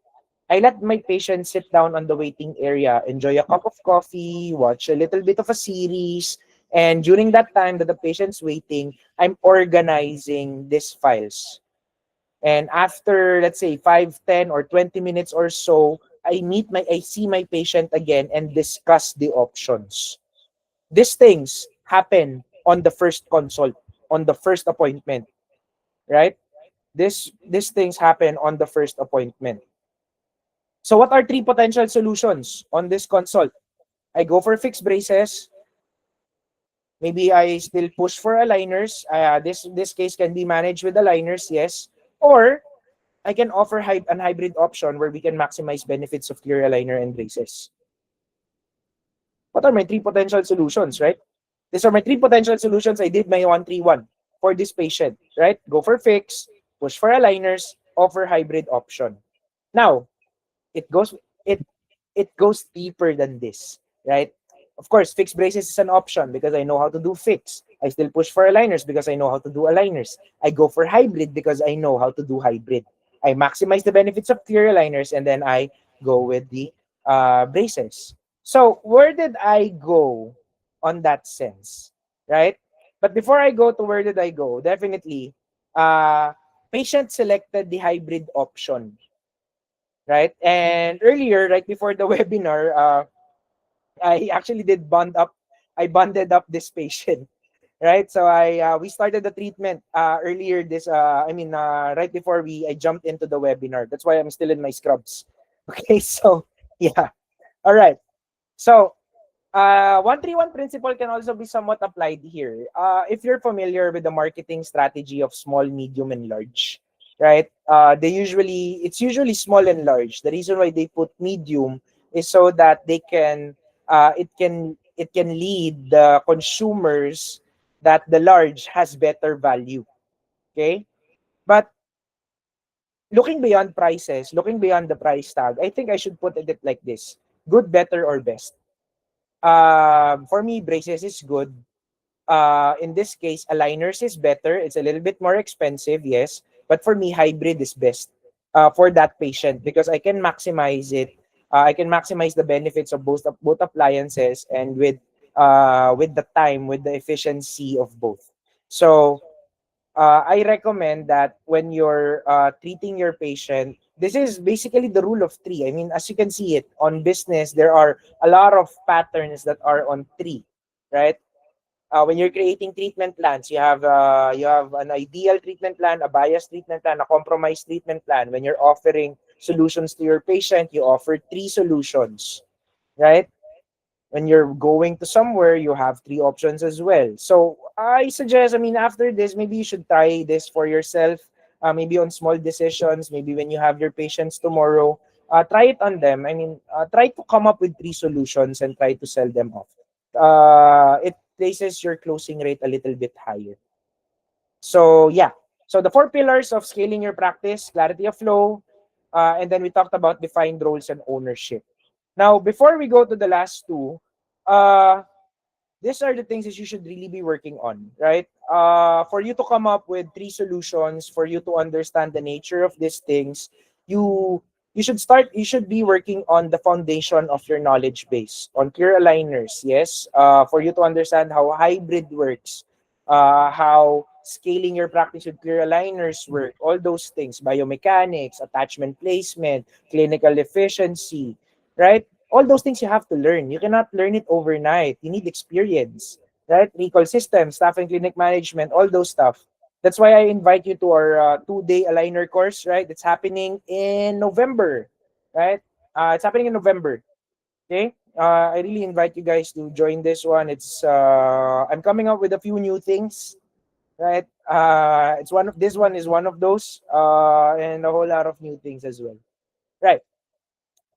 I let my patient sit down on the waiting area, enjoy a cup of coffee, watch a little bit of a series. And during that time that the patient's waiting, I'm organizing these files. And after, let's say, 5, 10, or 20 minutes or so, I see my patient again and discuss the options. These things happen on the first consult, on the first appointment, right? These things happen on the first appointment. So what are three potential solutions on this consult? I go for fixed braces. Maybe I still push for aligners. This case can be managed with aligners, yes. Or I can offer an hybrid option where we can maximize benefits of clear aligner and braces. What are my three potential solutions, right? These are my three potential solutions. I did my 131 for this patient, right? Go for fix, push for aligners, offer hybrid option. Now, it goes it it goes deeper than this, right? Of course, fixed braces is an option because I know how to do fix. I still push for aligners because I know how to do aligners. I go for hybrid because I know how to do hybrid. I maximize the benefits of clear aligners, and then I go with the braces. So where did I go on that sense, right? But before I go to where did I go, definitely, uh, patient selected the hybrid option, right? And earlier, right before the webinar, I actually did bond up. I bonded up this patient, right? So we started the treatment earlier this. Right before I jumped into the webinar. That's why I'm still in my scrubs. Okay, so yeah, all right. So 131 principle can also be somewhat applied here. If you're familiar with the marketing strategy of small, medium, and large, right? It's usually small and large. The reason why they put medium is so that it can lead the consumers that the large has better value. Okay, but looking beyond the price tag, I think I should put it like this: good, better, or best. For me, braces is good. in this case, aligners is better. It's a little bit more expensive, yes. But for me, hybrid is best for that patient because I can maximize it. I can maximize the benefits of both appliances and with the time, with the efficiency of both. So I recommend that when you're treating your patient, this is basically the rule of three. I mean, as you can see it on business, there are a lot of patterns that are on three, right? When you're creating treatment plans, you have an ideal treatment plan, a biased treatment plan, a compromised treatment plan. When you're offering solutions to your patient, you offer three solutions, right? When you're going to somewhere, you have three options as well. So I suggest, I mean, after this, maybe you should try this for yourself, maybe on small decisions, maybe when you have your patients tomorrow, try it on them. I mean, try to come up with three solutions and try to sell them off. It places your closing rate a little bit higher. So yeah, so the four pillars of scaling your practice: clarity of flow, and then we talked about defined roles and ownership. Now, before we go to the last two, uh, these are the things that you should really be working on, right? For you to come up with three solutions, for you to understand the nature of these things, you you should be working on the foundation of your knowledge base, on clear aligners, yes, for you to understand how hybrid works, how scaling your practice with clear aligners work, all those things, biomechanics, attachment placement, clinical efficiency, right? All those things you have to learn. You cannot learn it overnight. You need experience, right? Recall system, staff and clinic management, all those stuff. That's why I invite you to our 2-day aligner course, right? It's happening in November, right? It's happening in November. Okay. I really invite you guys to join this one. It's I'm coming up with a few new things, right? It's one of this one is one of those, and a whole lot of new things as well, right?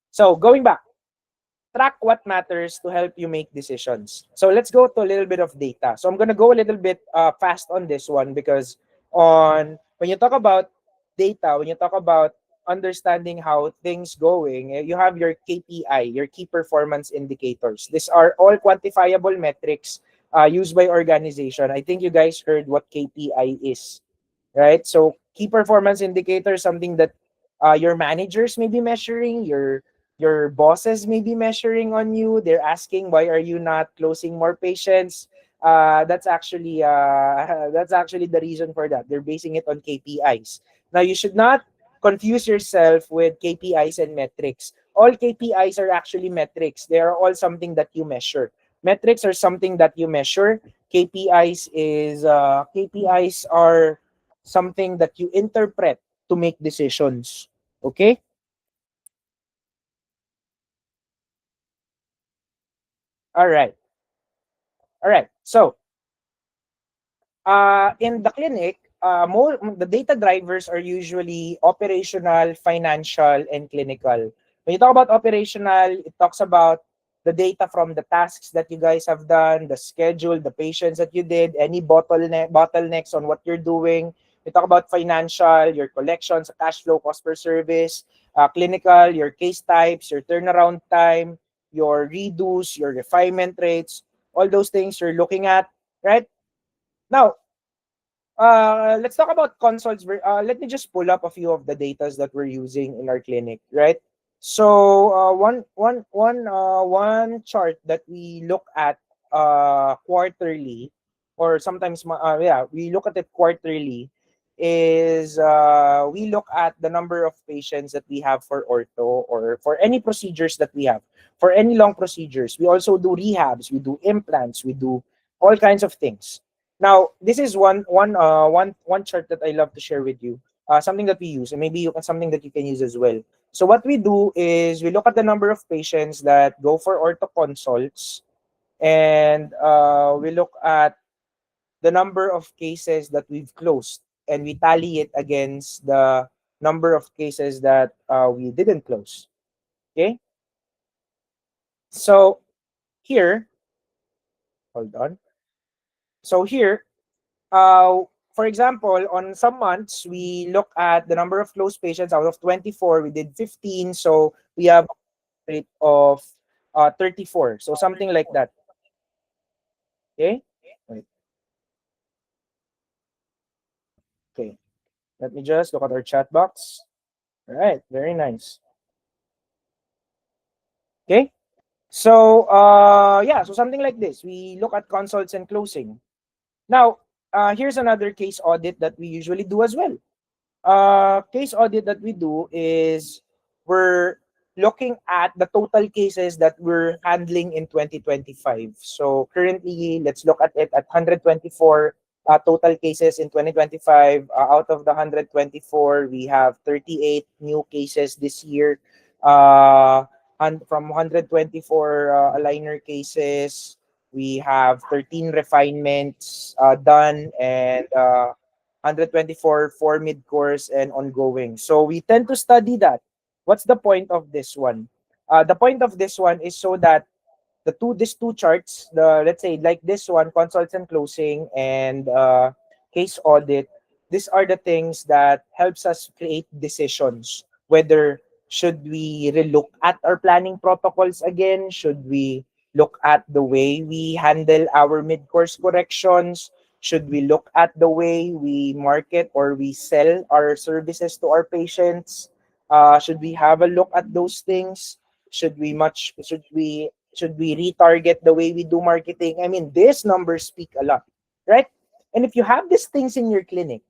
So going back, track what matters to help you make decisions. So let's go to a little bit of data. So I'm going to go a little bit fast on this one because on when you talk about data, when you talk about understanding how things going, you have your KPI, your key performance indicators. These are all quantifiable metrics used by organization. I think you guys heard what KPI is, right? So key performance indicator, something that your managers may be measuring, your bosses may be measuring on you. They're asking, why are you not closing more patients? That's actually the reason for that. They're basing it on KPIs. Now you should not confuse yourself with KPIs and metrics. All KPIs are actually metrics. They are all something that you measure. Metrics are something that you measure. KPIs are something that you interpret to make decisions. Okay? All right. All right. So, in the clinic, more the data drivers are usually operational, financial, and clinical. When you talk about operational, it talks about the data from the tasks that you guys have done, the schedule, the patients that you did, any bottlenecks on what you're doing. We talk about financial, your collections, cash flow, cost per service, clinical, your case types, your turnaround time, your redos, your refinement rates, all those things you're looking at, right? Now, let's talk about consults. Let me just pull up a few of the datas that we're using in our clinic, right? So one chart that we look at quarterly, or sometimes yeah, we look at it quarterly, is we look at the number of patients that we have for ortho or for any procedures that we have, for any long procedures. We also do rehabs, we do implants, we do all kinds of things. Now, this is one chart that I love to share with you. Something that we use, and maybe something that you can use as well. So what we do is we look at the number of patients that go for ortho consults, and we look at the number of cases that we've closed, and we tally it against the number of cases that we didn't close. Okay, so here, hold on. So here, for example, on some months, we look at the number of closed patients. Out of 24, we did 15. So we have a rate of 34. So something like that. Okay? Right. Let me just look at our chat box. All right, very nice. Okay. So yeah, so something like this. We look at consults and closing. Now, here's another case audit that we usually do as well. Case audit that we do is we're looking at the total cases that we're handling in 2025. So currently, let's look at it at 124 total cases in 2025. Out of the 124, we have 38 new cases this year. And from 124 aligner cases, we have 13 refinements done and 124 for mid-course and ongoing. So we tend to study that. What's the point of this one? The point of this one is so that these two charts, the let's say like this one, consults and closing and case audit, these are the things that helps us create decisions. Whether should we relook at our planning protocols again? Should we look at the way we handle our mid-course corrections? Should we look at the way we market or we sell our services to our patients? Should we have a look at those things? Should we retarget the way we do marketing? I mean, these numbers speak a lot, right? And if you have these things in your clinic,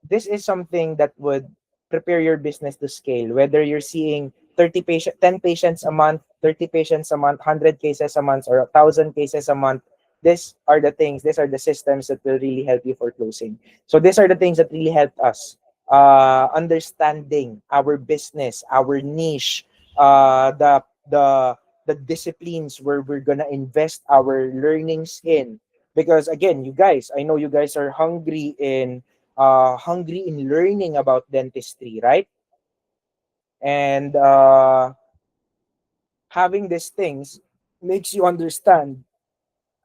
this is something that would prepare your business to scale. Whether you're seeing 10 patients a month, 30 patients a month, 100 cases a month, or 1,000 cases a month, these are the systems that will really help you for closing. So these are the things that really helped us understanding our business, our niche, the disciplines where we're gonna invest our learnings in. Because again, you guys, I know you guys are hungry in learning about dentistry, right? And having these things makes you understand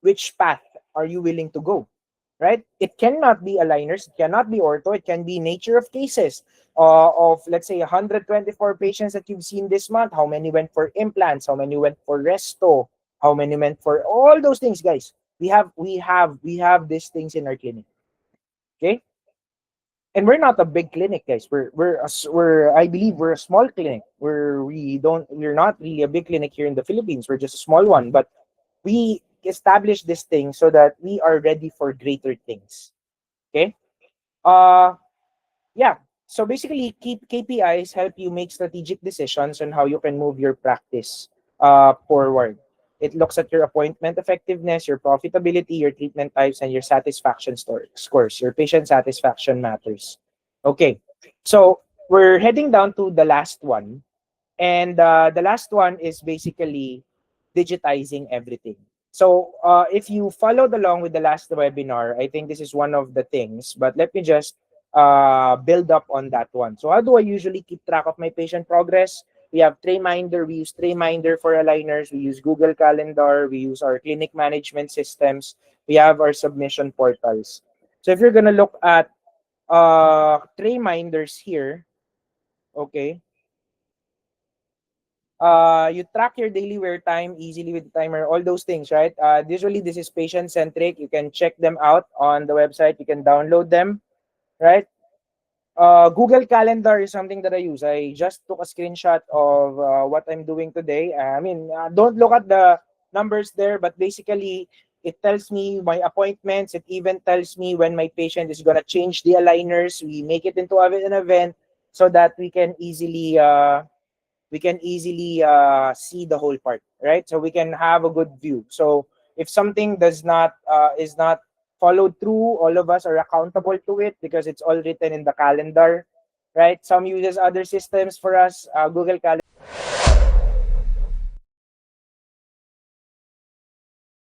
which path are you willing to go, right? It cannot be aligners, it cannot be ortho, it can be nature of cases. Of let's say 124 patients that you've seen this month, how many went for implants, how many went for resto, how many went for all those things, guys. We have these things in our clinic. Okay. And we're not a big clinic, guys. We're I believe we're a small clinic. We're not really a big clinic here in the Philippines. We're just a small one, but we establish this thing so that we are ready for greater things. Okay. Uh yeah. So basically, KPIs help you make strategic decisions on how you can move your practice forward. It looks at your appointment effectiveness, your profitability, your treatment types, and your satisfaction scores. Your patient satisfaction matters. Okay, so we're heading down to the last one. And the last one is basically digitizing everything. So if you followed along with the last webinar, I think this is one of the things, but let me just build up on that one. So how do I usually keep track of my patient progress? We have Trayminder. We use Trayminder for aligners. We use Google Calendar. We use our clinic management systems. We have our submission portals. So if you're going to look at Trayminders here, okay, you track your daily wear time easily with the timer, all those things, right? Usually this is patient centric. You can check them out on the website. You can download them, right? Google Calendar is something that I use. I just took a screenshot of what I'm doing today. I mean, don't look at the numbers there, but basically it tells me my appointments. It even tells me when my patient is gonna change the aligners. We make it into an event so that we can easily see the whole part, right? So we can have a good view. So if something is not followed through, all of us are accountable to it because it's all written in the calendar, right? Some uses other systems for us. Google Calendar